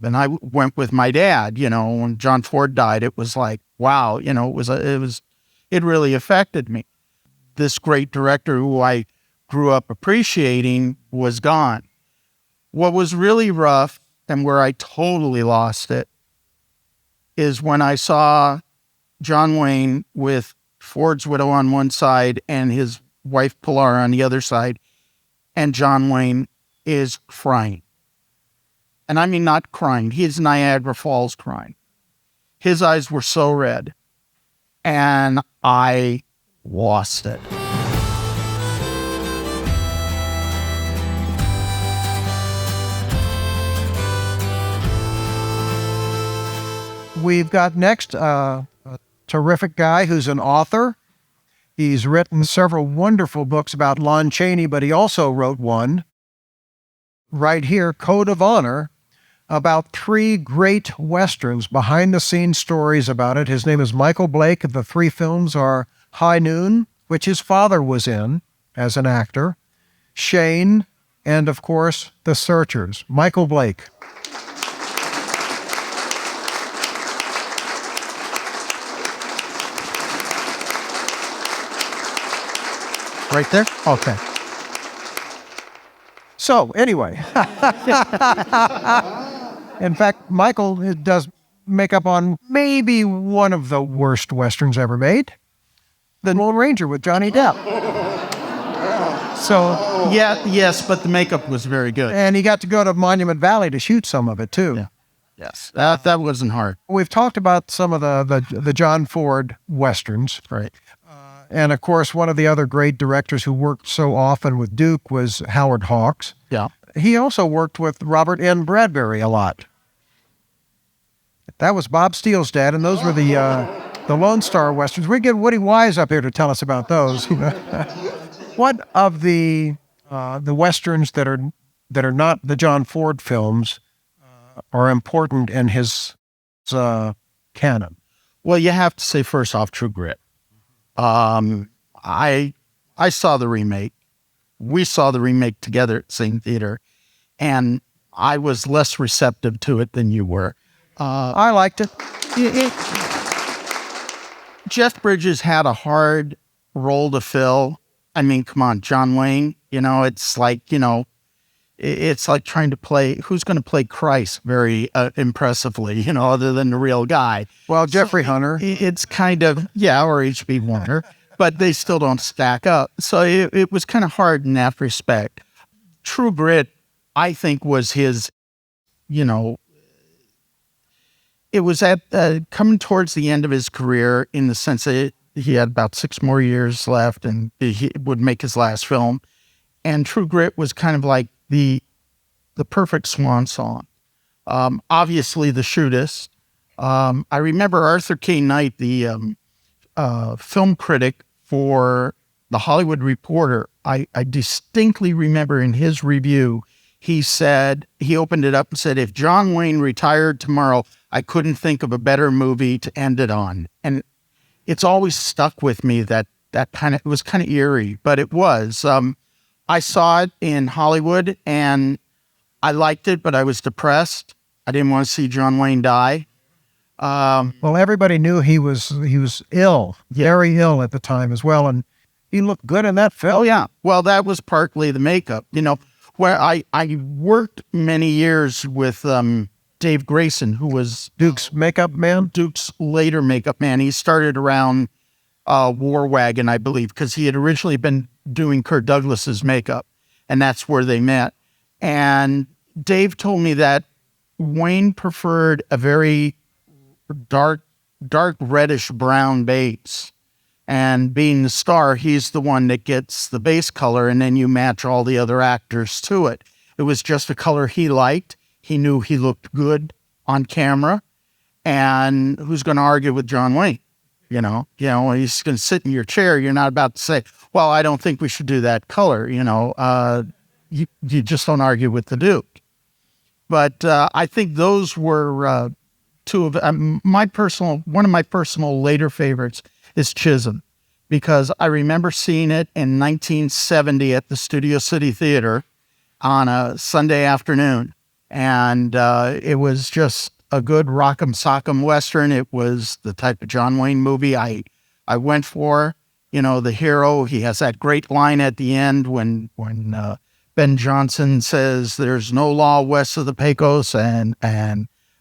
And I went with my dad, when John Ford died. It was like, wow, it really affected me. This great director who I grew up appreciating was gone. What was really rough and where I totally lost it is when I saw John Wayne with Ford's widow on one side and his wife Pilar on the other side, and John Wayne is crying. And I mean not crying, he's Niagara Falls crying. His eyes were so red, and I lost it. We've got next a terrific guy who's an author. He's written several wonderful books about Lon Chaney, but he also wrote one right here, Code of Honor, about 3 great Westerns, behind-the-scenes stories about it. His name is Michael Blake. The 3 films are High Noon, which his father was in as an actor, Shane, and, of course, The Searchers. Michael Blake. Right there? Okay. So, anyway. In fact, Michael does makeup on maybe one of the worst Westerns ever made, The Lone Ranger with Johnny Depp. So, yes, but the makeup was very good. And he got to go to Monument Valley to shoot some of it, too. Yeah. Yes, that wasn't hard. We've talked about some of the John Ford Westerns. Right. And, of course, one of the other great directors who worked so often with Duke was Howard Hawks. Yeah. He also worked with Robert N. Bradbury a lot. That was Bob Steele's dad, and those were the Lone Star Westerns. We get Woody Wise up here to tell us about those. What of the Westerns that are not the John Ford films are important in his canon? Well, you have to say first off, True Grit. I saw the remake. We saw the remake together at Sing Theater, and I was less receptive to it than you were. I liked it. Jeff Bridges had a hard role to fill. I mean, come on, John Wayne, it's like, it's like trying to play, who's going to play Christ very impressively, other than the real guy. Well, Jeffrey Hunter. It's kind of, or H.B. Warner, but they still don't stack up. So it was kind of hard in that respect. True Grit, I think, was his, it was at coming towards the end of his career, in the sense that he had about 6 more years left and he would make his last film. And True Grit was kind of like the perfect swan song. Obviously the shootist. I remember Arthur K. Knight, the film critic for The Hollywood Reporter. I distinctly remember in his review, he opened it up and said, if John Wayne retired tomorrow, I couldn't think of a better movie to end it on. And it's always stuck with me that it was kind of eerie, but it was. I saw it in Hollywood and I liked it, but I was depressed. I didn't want to see John Wayne die. Well, everybody knew he was ill, very ill at the time as well, and he looked good in that film. Oh yeah. Well, that was partly the makeup. Where I worked many years with Dave Grayson, who was Duke's makeup man. Duke's later makeup man. He started around War Wagon, I believe, because he had originally been doing Kirk Douglas's makeup, and that's where they met. And Dave told me that Wayne preferred a very dark reddish brown base. And being the star, he's the one that gets the base color, and then you match all the other actors to it. It was just a color he liked. He knew he looked good on camera. And who's going to argue with John Wayne? He's going to sit in your chair. You're not about to say, well, I don't think we should do that color. You just don't argue with the Duke. But I think those were two of one of my personal later favorites is Chisholm, because I remember seeing it in 1970 at the Studio City Theater on a Sunday afternoon. And it was just a good rock'em sock'em Western. It was the type of John Wayne movie I went for. You know, the hero, he has that great line at the end when Ben Johnson says there's no law west of the Pecos and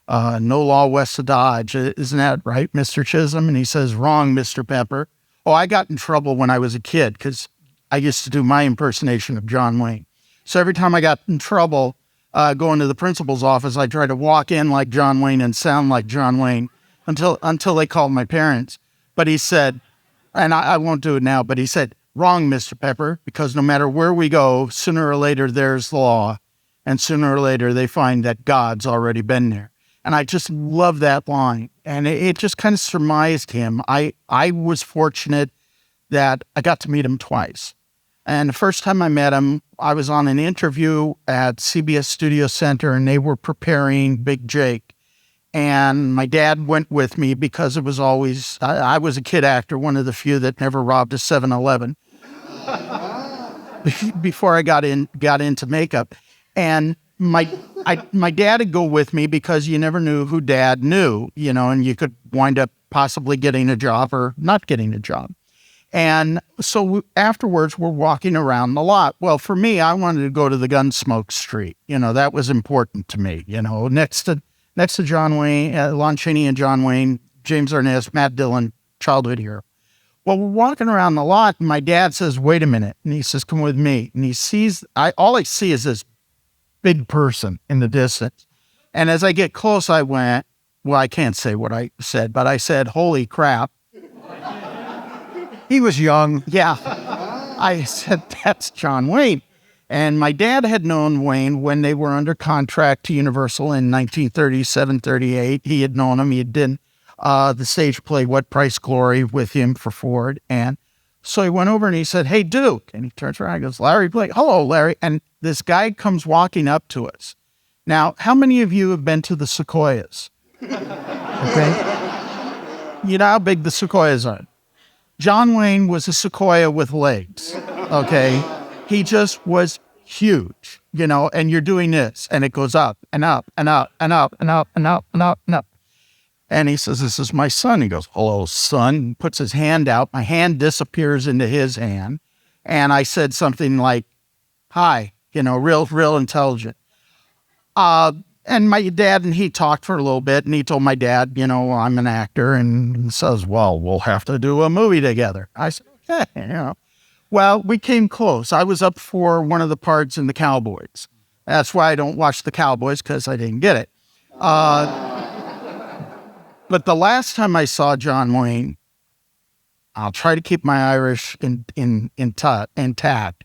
no law west of Dodge. Isn't that right, Mr. Chisholm? And he says, wrong, Mr. Pepper. Oh, I got in trouble when I was a kid because I used to do my impersonation of John Wayne. So every time I got in trouble going to the principal's office, I tried to walk in like John Wayne and sound like John Wayne until they called my parents. But he said, and I won't do it now, but he said, wrong, Mr. Pepper, because no matter where we go, sooner or later there's law, and sooner or later they find that God's already been there. And I just love that line. And it just kind of surmised him. I was fortunate that I got to meet him twice. And the first time I met him, I was on an interview at CBS Studio Center, and they were preparing Big Jake. And my dad went with me because it was always, I was a kid actor, one of the few that never robbed a 7-Eleven before I got into makeup. And my dad would go with me because you never knew who dad knew, you know, and you could wind up possibly getting a job or not getting a job. And so afterwards, we're walking around the lot. Well, for me, I wanted to go to the Gunsmoke Street. You know, that was important to me, you know, next to John Wayne, Lon Chaney and John Wayne, James Arness, Matt Dillon, childhood hero. Well, we're walking around the lot, and my dad says, wait a minute. And he says, come with me. And he sees, all I see is this big person in the distance. And as I get close, I went, well, I can't say what I said, but I said, holy crap. He was young. Yeah. I said, that's John Wayne. And my dad had known Wayne when they were under contract to Universal in 1937, 38. He had known him. He had done the stage play What Price Glory with him for Ford. And so he went over and he said, hey, Duke. And he turns around and goes, Larry Blake. Hello, Larry. And this guy comes walking up to us. Now, how many of you have been to the Sequoias? Okay. You know how big the Sequoias are. John Wayne was a sequoia with legs, okay? He just was huge, you know, and you're doing this, and it goes up and up and up and up and up and up and up and up. And he says, this is my son. He goes, hello, son. Puts his hand out. My hand disappears into his hand. And I said something like, hi, you know, real intelligent. And my dad and he talked for a little bit, and he told my dad, you know, I'm an actor, and he says, well, we'll have to do a movie together. I said, okay, you know. Well, we came close. I was up for one of the parts in The Cowboys. That's why I don't watch The Cowboys, because I didn't get it. But the last time I saw John Wayne, I'll try to keep my Irish intact.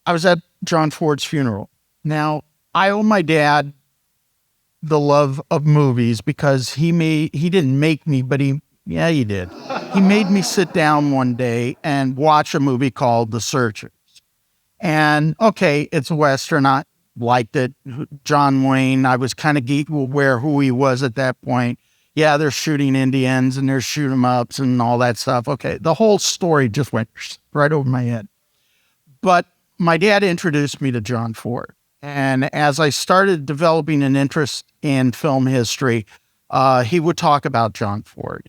I was at John Ford's funeral. Now, I owe my dad the love of movies because he didn't make me, but he did. He made me sit down one day and watch a movie called The Searchers. And okay, it's a Western. I liked it. John Wayne, I was kind of geek aware who he was at that point. Yeah, they're shooting Indians and they're shoot 'em ups and all that stuff. Okay, the whole story just went right over my head. But my dad introduced me to John Ford. And as I started developing an interest in film history, he would talk about John Ford.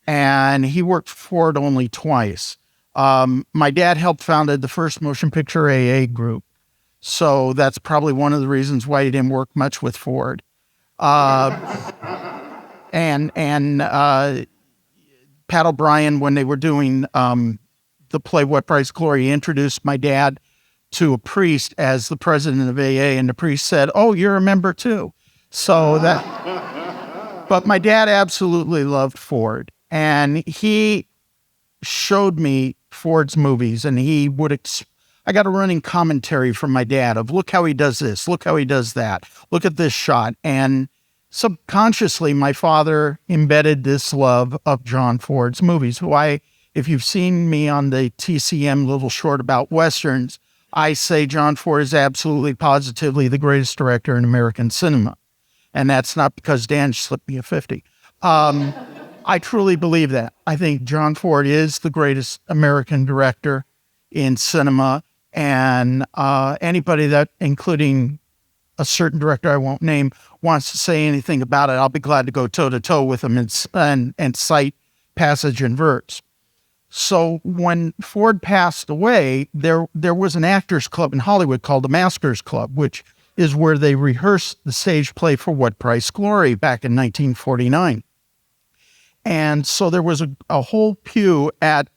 And he worked for Ford only twice. My dad helped founded the first motion picture AA group. So that's probably one of the reasons why he didn't work much with Ford. And Pat O'Brien, when they were doing the play What Price Glory, introduced my dad to a priest as the president of AA, and the priest said, oh, you're a member too. So that, but my dad absolutely loved Ford, and he showed me Ford's movies, and he would, I got a running commentary from my dad of, look how he does this, look how he does that, look at this shot. And subconsciously, my father embedded this love of John Ford's movies, who if you've seen me on the TCM little short about Westerns, I say John Ford is absolutely positively the greatest director in American cinema. And that's not because Dan slipped me a 50. I truly believe that. I think John Ford is the greatest American director in cinema, and anybody that, including a certain director I won't name wants to say anything about it, I'll be glad to go toe to toe with him and cite passage and verse. So when Ford passed away, there was an actors club in Hollywood called the Maskers Club, which is where they rehearsed the stage play For What Price Glory back in 1949. And so there was a whole pew at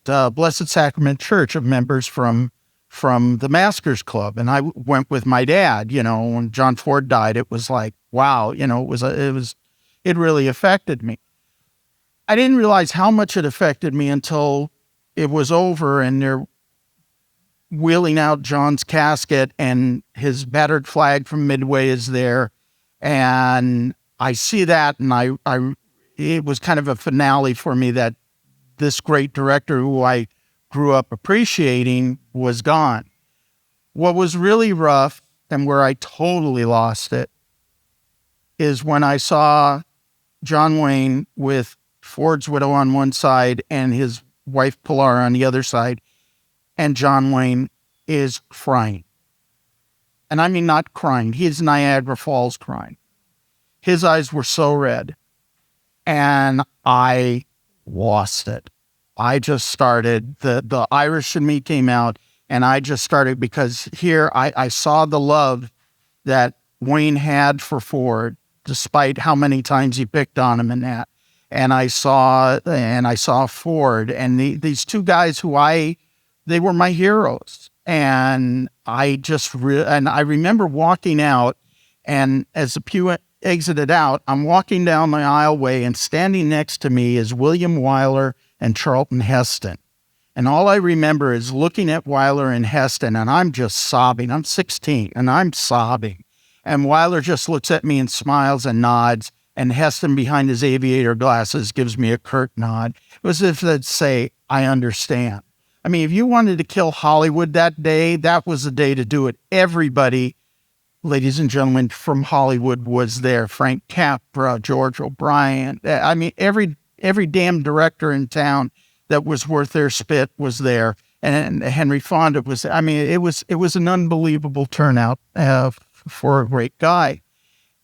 Blessed Sacrament Church of members from the Maskers Club. And I went with my dad. When John Ford died, it was like, wow, it really affected me. I didn't realize how much it affected me until it was over and they're wheeling out John's casket and his battered flag from Midway is there. And I see that, and it was kind of a finale for me that this great director who I grew up appreciating was gone. What was really rough and where I totally lost it is when I saw John Wayne with Ford's widow on one side and his wife Pilar on the other side, and John Wayne is crying. And I mean not crying, he's Niagara Falls crying. His eyes were so red. And I lost it. I just started, the Irish in me came out, and I just started, because here I saw the love that Wayne had for Ford, despite how many times he picked on him and that. And I saw Ford and these two guys who they were my heroes. And I remember walking out, and as the pew exited out, I'm walking down the aisleway, and standing next to me is William Wyler and Charlton Heston. And all I remember is looking at Wyler and Heston, and I'm just sobbing. I'm 16 and I'm sobbing. And Wyler just looks at me and smiles and nods. And Heston, behind his aviator glasses, gives me a curt nod. It was as if they'd say, I understand. I mean, if you wanted to kill Hollywood that day, that was the day to do it. Everybody, ladies and gentlemen, from Hollywood was there. Frank Capra, George O'Brien. I mean, every damn director in town that was worth their spit was there. And Henry Fonda was, I mean, it was an unbelievable turnout for a great guy.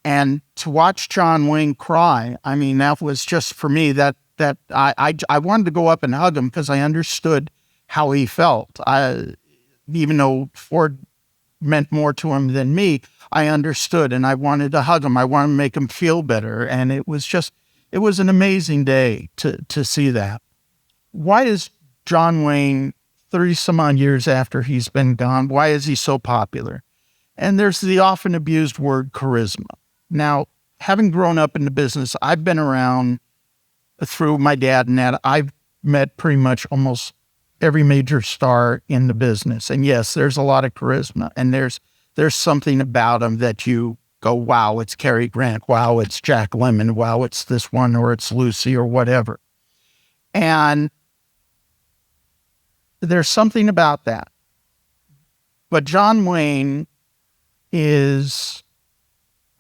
And to watch John Wayne cry, I mean, that was just for me that I wanted to go up and hug him, because I understood how he felt. Even though Ford meant more to him than me, I understood, and I wanted to hug him. I wanted to make him feel better. And it was an amazing day to see that. Why is John Wayne, 30 some odd years after he's been gone, why is he so popular? And there's the often abused word charisma. Now, having grown up in the business, I've been around through my dad and that. I've met pretty much almost every major star in the business. And yes, there's a lot of charisma, and there's something about them that you go, wow, it's Cary Grant. Wow, it's Jack Lemmon. Wow, it's this one, or it's Lucy, or whatever. And there's something about that. But John Wayne is,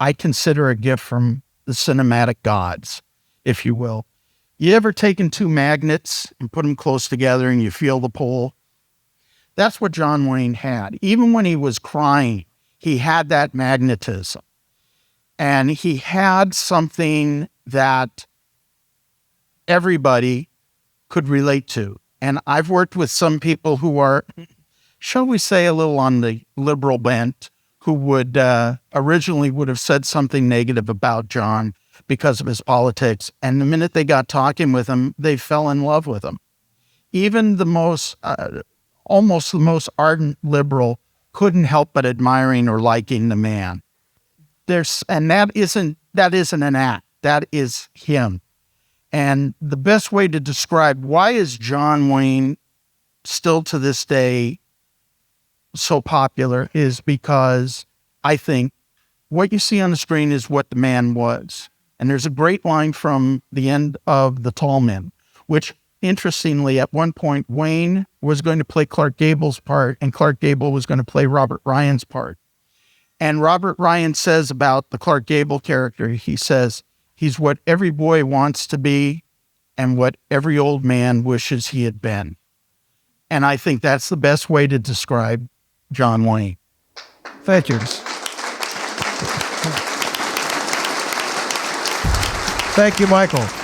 I consider, a gift from the cinematic gods, if you will. You ever taken two magnets and put them close together and you feel the pull? That's what John Wayne had. Even when he was crying, he had that magnetism. And he had something that everybody could relate to. And I've worked with some people who are, shall we say, a little on the liberal bent, who would originally would have said something negative about John because of his politics. And the minute they got talking with him, they fell in love with him. Even the most, almost the most ardent liberal couldn't help but admiring or liking the man. And that isn't an act. That is him. And the best way to describe why is John Wayne still to this day so popular is because I think what you see on the screen is what the man was. And there's a great line from the end of The Tall Men, which interestingly, at one point, Wayne was going to play Clark Gable's part and Clark Gable was going to play Robert Ryan's part. And Robert Ryan says about the Clark Gable character, he says, he's what every boy wants to be and what every old man wishes he had been. And I think that's the best way to describe John Wayne. Thank you. Thank you, Michael.